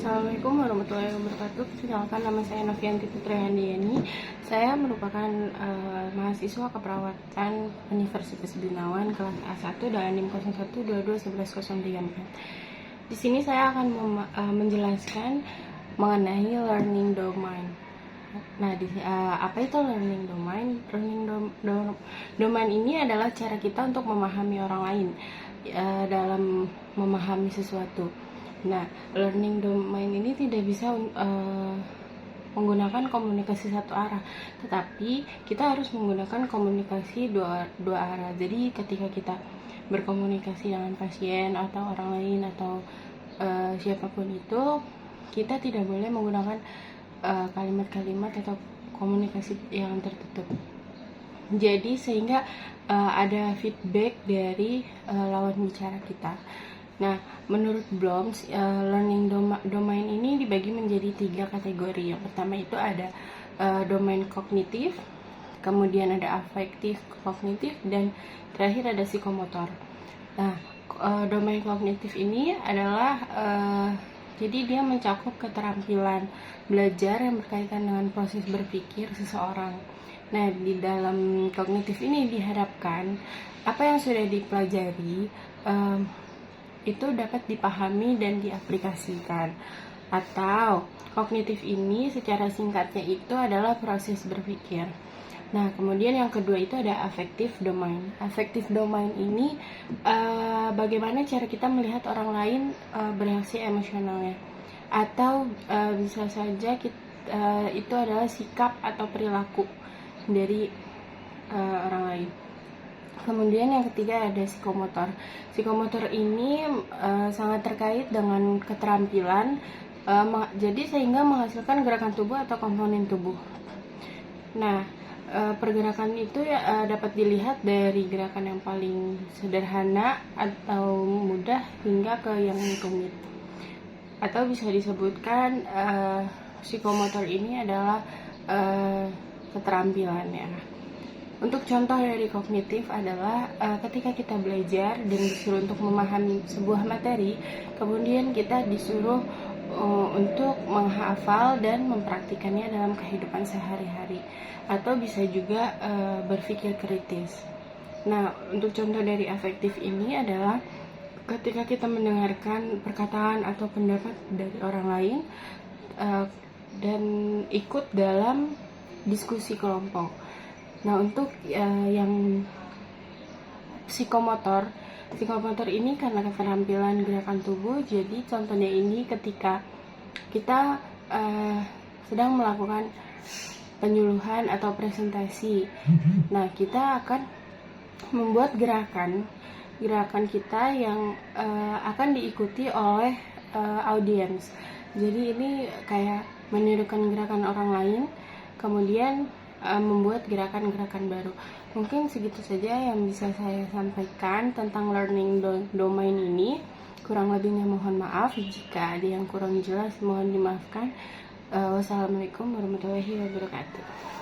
Assalamualaikum warahmatullahi wabarakatuh. Perkenalkan, nama saya Novianti Putri Handayani. Saya merupakan mahasiswa keperawatan Universitas Gunawan kelas A1 dengan NIM 01221104. Di sini saya akan menjelaskan mengenai learning domain. Nah, apa itu learning domain? Domain ini adalah cara kita untuk memahami orang lain dalam memahami sesuatu. Nah, learning domain ini tidak bisa menggunakan komunikasi satu arah, tetapi kita harus menggunakan komunikasi dua arah. Jadi ketika kita berkomunikasi dengan pasien atau orang lain atau siapapun itu, kita tidak boleh menggunakan kalimat-kalimat atau komunikasi yang tertutup. Jadi sehingga ada feedback dari lawan bicara kita. Nah, menurut Bloom, learning domain ini dibagi menjadi 3 kategori. Yang pertama itu ada domain kognitif, kemudian ada afektif kognitif, dan terakhir ada psikomotor. Nah, domain kognitif ini adalah jadi dia mencakup keterampilan belajar yang berkaitan dengan proses berpikir seseorang. Nah, di dalam kognitif ini diharapkan apa yang sudah dipelajari itu dapat dipahami dan diaplikasikan. Atau kognitif ini secara singkatnya itu adalah proses berpikir. Nah, kemudian yang kedua itu ada affective domain. Affective domain ini bagaimana cara kita melihat orang lain bereaksi emosionalnya. Atau bisa saja itu adalah sikap atau perilaku dari orang lain. Kemudian yang ketiga ada psikomotor. Psikomotor ini sangat terkait dengan keterampilan, jadi sehingga menghasilkan gerakan tubuh atau komponen tubuh. Nah, pergerakan itu dapat dilihat dari gerakan yang paling sederhana atau mudah hingga ke yang rumit. Atau bisa disebutkan psikomotor ini adalah keterampilannya. Untuk contoh dari kognitif adalah ketika kita belajar dan disuruh untuk memahami sebuah materi, kemudian kita disuruh untuk menghafal dan mempraktikannya dalam kehidupan sehari-hari, atau bisa juga berpikir kritis. Nah, untuk contoh dari afektif ini adalah ketika kita mendengarkan perkataan atau pendapat dari orang lain dan ikut dalam diskusi kelompok. Nah, untuk yang psikomotor ini karena keterampilan gerakan tubuh, jadi contohnya ini ketika kita sedang melakukan penyuluhan atau presentasi. Nah, kita akan membuat gerakan kita yang akan diikuti oleh audiens. Jadi ini kayak menirukan gerakan orang lain, kemudian membuat gerakan-gerakan baru. Mungkin segitu saja yang bisa saya sampaikan tentang learning domain ini. Kurang lebihnya mohon maaf, jika ada yang kurang jelas mohon dimaafkan. Wassalamualaikum warahmatullahi wabarakatuh.